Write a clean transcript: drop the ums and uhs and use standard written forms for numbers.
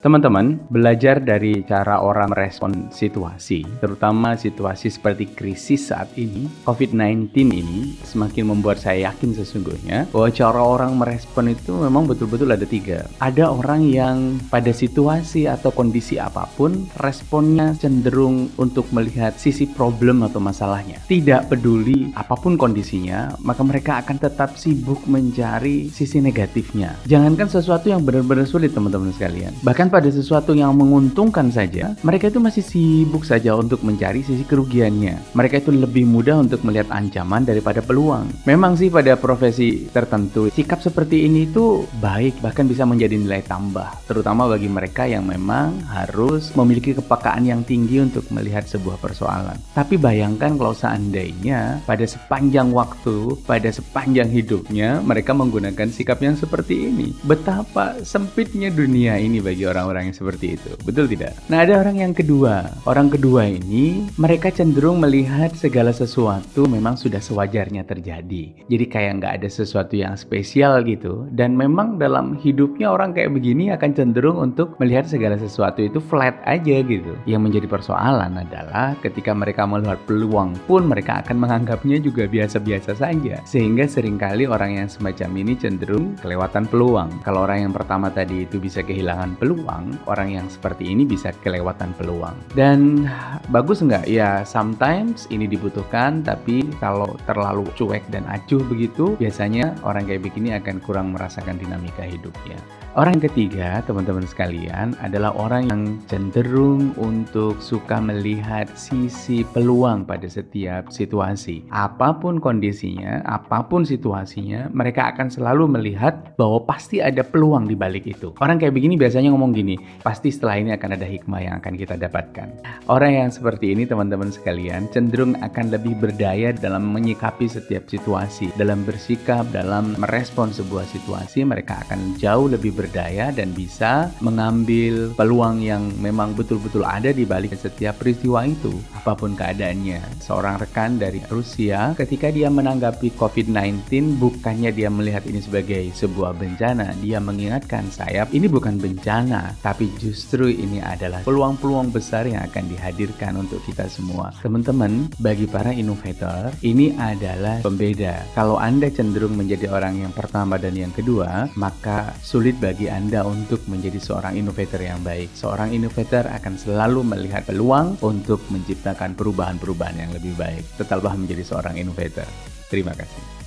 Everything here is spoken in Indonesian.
Teman-teman, belajar dari cara orang merespon situasi, terutama situasi seperti krisis saat ini, COVID-19 ini, semakin membuat saya yakin sesungguhnya bahwa cara orang merespon itu memang betul-betul ada tiga. Ada orang yang pada situasi atau kondisi apapun, responnya cenderung untuk melihat sisi problem atau masalahnya. Tidak peduli apapun kondisinya, maka mereka akan tetap sibuk mencari sisi negatifnya. Jangankan sesuatu yang benar-benar sulit, teman-teman sekalian. Bahkan pada sesuatu yang menguntungkan saja, mereka itu masih sibuk saja untuk mencari sisi kerugiannya. Mereka itu lebih mudah untuk melihat ancaman daripada peluang. Memang sih pada profesi tertentu, sikap seperti ini itu baik, bahkan bisa menjadi nilai tambah, terutama bagi mereka yang memang harus memiliki kepekaan yang tinggi untuk melihat sebuah persoalan. Tapi bayangkan kalau seandainya pada sepanjang waktu, pada sepanjang hidupnya, mereka menggunakan sikap yang seperti ini. Betapa sempitnya dunia ini bagi orang-orang yang seperti itu, betul tidak? Nah, ada orang yang kedua. Orang kedua ini, mereka cenderung melihat segala sesuatu memang sudah sewajarnya terjadi. Jadi kayak nggak ada sesuatu yang spesial gitu. Dan memang dalam hidupnya orang kayak begini akan cenderung untuk melihat segala sesuatu itu flat aja gitu. Yang menjadi persoalan adalah ketika mereka melihat peluang pun mereka akan menganggapnya juga biasa-biasa saja. Sehingga seringkali orang yang semacam ini cenderung kelewatan peluang. Kalau orang yang pertama tadi itu bisa kehilangan peluang, orang yang seperti ini bisa kelewatan peluang. Dan bagus nggak? Ya, sometimes ini dibutuhkan, tapi kalau terlalu cuek dan acuh begitu, biasanya orang kayak begini akan kurang merasakan dinamika hidupnya. Orang yang ketiga, teman-teman sekalian, adalah orang yang cenderung untuk suka melihat sisi peluang pada setiap situasi. Apapun kondisinya, apapun situasinya, mereka akan selalu melihat bahwa pasti ada peluang di balik itu. Orang kayak begini biasanya ngomong gini, pasti setelah ini akan ada hikmah yang akan kita dapatkan. Orang yang seperti ini, teman-teman sekalian, cenderung akan lebih berdaya dalam menyikapi setiap situasi. Dalam bersikap, dalam merespon sebuah situasi, mereka akan jauh lebih berdaya dan bisa mengambil peluang yang memang betul-betul ada di balik setiap peristiwa itu, apapun keadaannya. Seorang rekan dari Rusia, ketika dia menanggapi COVID-19, bukannya dia melihat ini sebagai sebuah bencana, dia mengingatkan saya, ini bukan bencana, tapi justru ini adalah peluang-peluang besar yang akan dihadirkan untuk kita semua. Teman-teman, bagi para inovator, ini adalah pembeda. Kalau Anda cenderung menjadi orang yang pertama dan yang kedua, maka sulit bagi Anda untuk menjadi seorang inovator yang baik. Seorang inovator akan selalu melihat peluang untuk menciptakan perubahan-perubahan yang lebih baik. Tetaplah menjadi seorang inovator. Terima kasih.